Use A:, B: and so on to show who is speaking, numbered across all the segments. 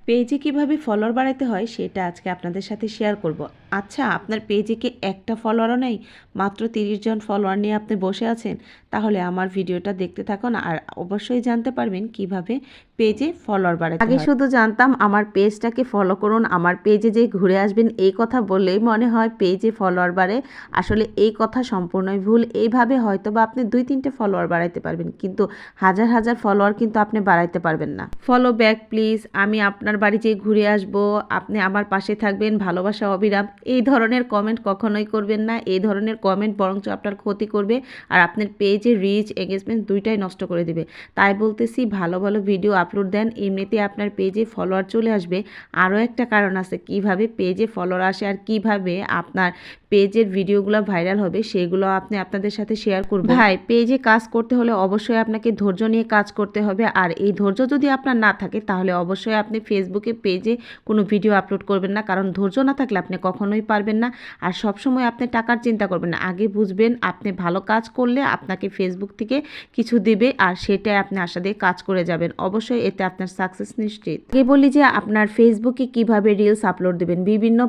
A: পেজে কিভাবে ফলোয়ার বাড়াতে হয় সেটা আজকে আপনাদের সাথে শেয়ার করব। আচ্ছা, আপনার পেজে কি একটা ফলোয়ারও নেই, মাত্র 30 জন ফলোয়ার নিয়ে আপনি বসে আছেন? তাহলে আমার ভিডিওটা দেখতে থাকুন আর অবশ্যই জানতে পারবেন কিভাবে পেজে ফলোয়ার বাড়াতে হয়। আগে শুধু জানতাম আমার পেজটাকে ফলো করুন, আমার পেজে যে ঘুরে আসবেন এই কথা বললেই মনে হয় পেজে ফলোয়ার বাড়ে। আসলে এই কথা সম্পূর্ণই ভুল। এইভাবে হয়তো বা আপনি 2-3টে ফলোয়ার বাড়াইতে পারবেন, কিন্তু হাজার হাজার ফলোয়ার কিন্তু আপনি বাড়াইতে পারবেন না। ফলো ব্যাক প্লিজ, আমি আপনার বাড়ি যেয়ে ঘুরে আসব, আপনি আমার পাশে থাকবেন, ভালোবাসা অবিরাম, এই ধরনের কমেন্ট কখনোই করবেন না। এই ধরনের কমেন্ট বরঞ্চ আপনার ক্ষতি করবে আর আপনার পেজে রিচ এঙ্গেজমেন্ট দুইটাই নষ্ট করে দিবে। তাই বলতেছি ভালো ভালো ভিডিও আপলোড দেন, এমনিতে আপনার পেজে ফলোয়ার চলে আসবে। আরও একটা কারণ আছে কিভাবে পেজে ফলোয়ার আসে আর কিভাবে আপনার পেজের ভিডিওগুলো ভাইরাল হবে সেগুলো আপনি আপনাদের সাথে শেয়ার করবেন। ভাই, পেজে কাজ করতে হলে অবশ্যই আপনাকে ধৈর্য নিয়ে কাজ করতে হবে, আর এই ধৈর্য যদি আপনার না থাকে তাহলে অবশ্যই আপনি ফেসবুকে পেজে কোনো ভিডিও আপলোড করবেন না, কারণ ধৈর্য না থাকলে আপনি কখনোই পারবেন না। আর সবসময় আপনি টাকার চিন্তা করবেন না, আগে বুঝবেন আপনি ভালো কাজ করলে আপনাকে ফেসবুক থেকে কিছু দেবে আর সেটাই আপনি আশা দিয়ে কাজ করে যাবেন, অবশ্যই এতে আপনার সাকসেস নিশ্চিত। আগে বলি যে আপনার ফেসবুকে কিভাবে রিলস আপলোড দেবেন। বিভিন্ন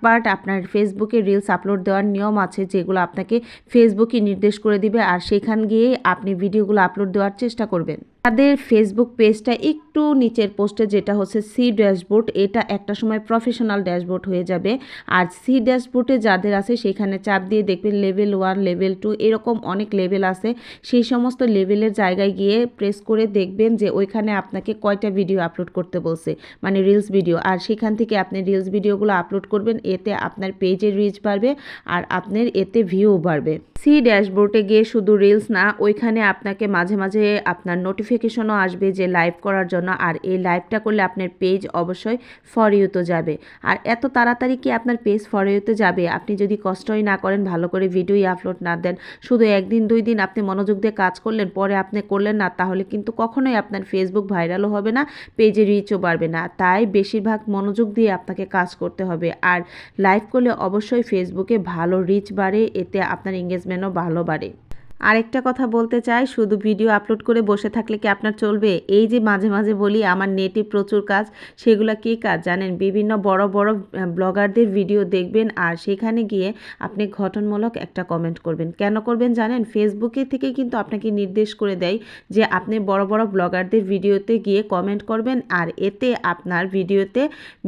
A: পার্ট আপনার ফেসবুকে রিলস আপলোড দেওয়ার নিয়ম আছে যেগুলো আপনাকে ফেসবুকই নির্দেশ করে দিবে, আর সেখান গিয়ে আপনি ভিডিওগুলো আপলোড দেওয়ার চেষ্টা করবেন। তাদের ফেসবুক পেজটা একটু নিচের পোস্টে যেটা হচ্ছে সি ড্যাশবোর্ড, এটা একটা সময় প্রফেশনাল ড্যাশবোর্ড হয়ে যাবে। আর সি ড্যাশবোর্ডে যাদের আছে সেখানে চাপ দিয়ে দেখবেন লেভেল 1 লেভেল 2 এরকম অনেক লেভেল আছে। সেই সমস্ত লেভেলের জায়গায় গিয়ে প্রেস করে দেখবেন যে ওইখানে আপনাকে কয়টা ভিডিও আপলোড করতে বলছে, মানে রিলস ভিডিও, আর সেখান থেকে আপনি রিলস ভিডিওগুলো আপলোড করবেন। এতে আপনার পেজের রিচ বাড়বে আর আপনার এতে ভিউ বাড়বে। সি ড্যাশবোর্ডে গিয়ে শুধু রিলস না, ওইখানে আপনাকে মাঝে মাঝে আপনার নোটিফিকেশনও আসবে যে লাইভ করার জন্য, আর এই লাইভটা করলে আপনার পেজ অবশ্যই ফর ইউতে যাবে। আর এত তাড়াতাড়ি কি আপনার পেজ ফর ইউতে যাবে আপনি যদি কষ্টই না করেন, ভালো করে ভিডিওই আপলোড না দেন, শুধু 1 দিন 2 দিন আপনি মনোযোগ দিয়ে কাজ করলেন, পরে আপনি করলেন না, তাহলে কিন্তু কখনোই আপনার ফেসবুক ভাইরালও হবে না, পেজে রিচও বাড়বে না। তাই বেশিরভাগ মনোযোগ দিয়ে আপনাকে কাজ করতে হবে। আর লাইভ করলে অবশ্যই ফেসবুকে ভালো রিচ বাড়ে, এতে আপনার এঙ্গেজমেন্টও ভালো বাড়ে। আরেকটা কথা বলতে চাই, শুধু ভিডিও আপলোড করে বসে থাকলে কি আপনার চলবে? এই যে মাঝে মাঝে বলি আমার নেটে প্রচুর কাজ, সেগুলো কী কাজ জানেন? বিভিন্ন বড় বড় ব্লগারদের ভিডিও দেখবেন আর সেখানে গিয়ে আপনি গঠনমূলক একটা কমেন্ট করবেন। কেন করবেন জানেন? ফেসবুকে থেকে কিন্তু আপনাকে নির্দেশ করে দেয় যে আপনি বড় বড় ব্লগারদের ভিডিওতে গিয়ে কমেন্ট করবেন, আর এতে আপনার ভিডিওতে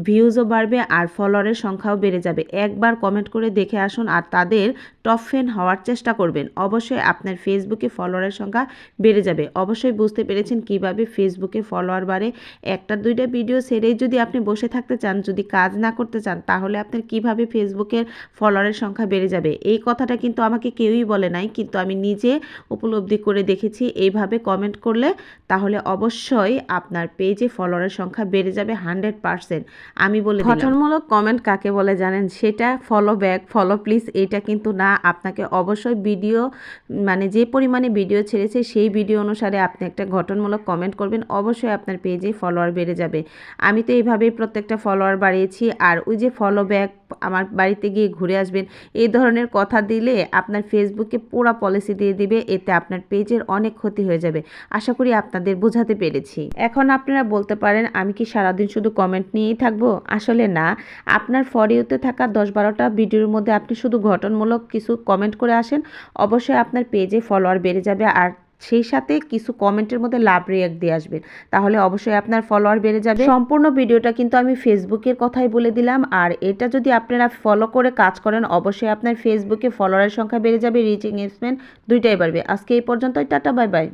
A: ভিউজও বাড়বে আর ফলোয়ারের সংখ্যাও বেড়ে যাবে। একবার কমেন্ট করে দেখে আসুন আর তাদের টপ ফ্যান হওয়ার চেষ্টা করবেন, অবশ্যই আপনার ফেসবুকে ফলোয়ারের সংখ্যা বেড়ে যাবে। অবশ্যই বুঝতে পেরেছেন কিভাবে ফেসবুকে ফলোয়ার বাড়ে। 1টা 2টা ভিডিও ছেড়েই যদি আপনি বসে থাকতে চান, যদি কাজ না করতে চান, তাহলে আপনার কিভাবে ফেসবুকের ফলোয়ারের সংখ্যা বেড়ে যাবে? এই কথাটা কিন্তু আমাকে কেউই বলে নাই, কিন্তু আমি নিজে উপলব্ধি করে দেখেছি। এইভাবে কমেন্ট করলে তাহলে অবশ্যই আপনার পেজে ফলোয়ারের সংখ্যা বেড়ে যাবে 100%। আমি বলে দিলাম। গঠনমূলক কমেন্ট কাকে বলে জানেন? সেটা ফলো ব্যাক, ফলো প্লিজ এটা কিন্তু না। আপনাকে অবশ্যই ভিডিও, মানে যে পরিমাণে ভিডিও ছেড়েছে সেই ভিডিও অনুসারে আপনি একটা গঠনমূলক কমেন্ট করবেন, অবশ্যই আপনার পেজে ফলোয়ার বেড়ে যাবে। আমি তো এইভাবেই প্রত্যেকটা ফলোয়ার বাড়িয়েছি। আর ওই যে ফলো ব্যাক, আমার বাড়িতে গিয়ে ঘুরে আসবেন, এই ধরনের কথা দিলে আপনার ফেসবুকে পুরো পলিসি দিয়ে দিবে, এতে আপনার পেজের অনেক ক্ষতি হয়ে যাবে। আশা করি আপনাদের বোঝাতে পেরেছি। এখন আপনারা বলতে পারেন আমি কি সারাদিন শুধু কমেন্ট নিয়েই থাকবো? আসলে না, আপনার ফর ইউতে থাকা 10-12টা ভিডিওর মধ্যে আপনি শুধু গঠনমূলক কিছু কমেন্ট করে আসেন, অবশ্যই আপনার পেজে ফলোয়ার বেড়ে যাবে। আর সেই সাথে কিছু কমেন্টের মধ্যে লাভ রিঅ্যাক্ট দিয়ে আসবেন, তাহলে অবশ্যই আপনার ফলোয়ার বেড়ে যাবে। সম্পূর্ণ ভিডিওটা কিন্তু আমি ফেসবুকের কথাই বলে দিলাম, আর এটা যদি আপনারা ফলো করে কাজ করেন অবশ্যই আপনার ফেসবুকে ফলোয়ারের সংখ্যা বেড়ে যাবে, রিচ এঙ্গেজমেন্ট দুইটাই বাড়বে। আজকে এই পর্যন্তই, টাটা বাই বাই।